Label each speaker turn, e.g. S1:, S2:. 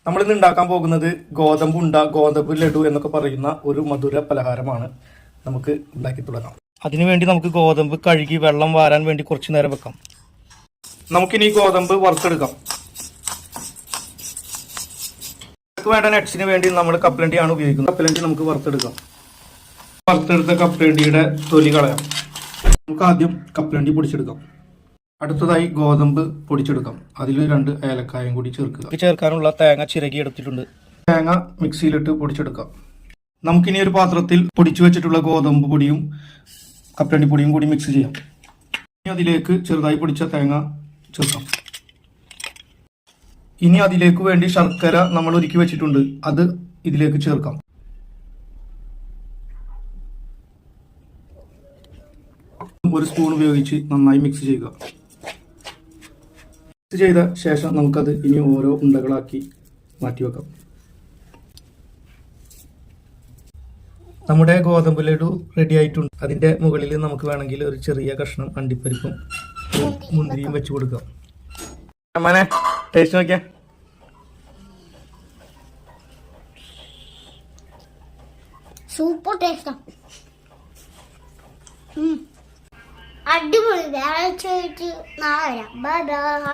S1: നമ്മളിന്ന് ഉണ്ടാക്കാൻ പോകുന്നത് ഗോതമ്പ് ഉണ്ട, ഗോതമ്പ് ലഡു എന്നൊക്കെ പറയുന്ന ഒരു മധുര പലഹാരമാണ്. നമുക്ക് ഉണ്ടാക്കി തുടങ്ങാം. അതിനുവേണ്ടി നമുക്ക് ഗോതമ്പ് കഴുകി വെള്ളം വാരാൻ വേണ്ടി കുറച്ചു നേരം വെക്കാം. നമുക്കിനി ഗോതമ്പ് വറുത്തെടുക്കാം. നമുക്ക് വേണ്ട നട്ട്സിന് വേണ്ടി നമ്മൾ കപ്പലണ്ടിയാണ് ഉപയോഗിക്കുന്നത്. കപ്പലണ്ടി നമുക്ക് വറുത്തെടുക്കാം. വറുത്തെടുത്ത കപ്പലണ്ടിയുടെ തൊലി കളയാം. നമുക്ക് ആദ്യം കപ്പലണ്ടി പൊടിച്ചെടുക്കാം. അടുത്തതായി ഗോതമ്പ് പൊടിച്ചെടുക്കാം. അതിൽ 2 ഏലക്കായും കൂടി ചേർക്കുക. ചേർക്കാനുള്ള തേങ്ങ ചിരകി എടുത്തിട്ടുണ്ട്. തേങ്ങ മിക്സിയിലിട്ട് പൊടിച്ചെടുക്കാം. നമുക്കിനി ഒരു പാത്രത്തിൽ പൊടിച്ചു വെച്ചിട്ടുള്ള ഗോതമ്പ് പൊടിയും കപ്പലണ്ടി പൊടിയും കൂടി മിക്സ് ചെയ്യാം. ഇനി അതിലേക്ക് ചെറുതായി പൊടിച്ച തേങ്ങ ചേർക്കാം. ഇനി അതിലേക്ക് വേണ്ടി ശർക്കര നമ്മൾ ഒരുക്കി വെച്ചിട്ടുണ്ട്, അത് ഇതിലേക്ക് ചേർക്കാം. ഒരു സ്പൂൺ ഉപയോഗിച്ച് നന്നായി മിക്സ് ചെയ്യുക. മിക്സ് ചെയ്ത ശേഷം നമുക്കത് ഇനി ഓരോ ഉണ്ടകളാക്കി മാറ്റിവെക്കാം. നമ്മുടെ ഗോതമ്പ് ലഡു റെഡി ആയിട്ടുണ്ട്. അതിന്റെ മുകളിൽ നമുക്ക് വേണമെങ്കിൽ ഒരു ചെറിയ കഷ്ണം അണ്ടിപ്പരിപ്പും മുന്തിരിയും വെച്ച് കൊടുക്കാം. അമ്മാനെ ടേസ്റ്റ് നോക്കിയാ.
S2: Super taste. അടിപൊളി. വേറെ നാളെ വരാം. Bye by.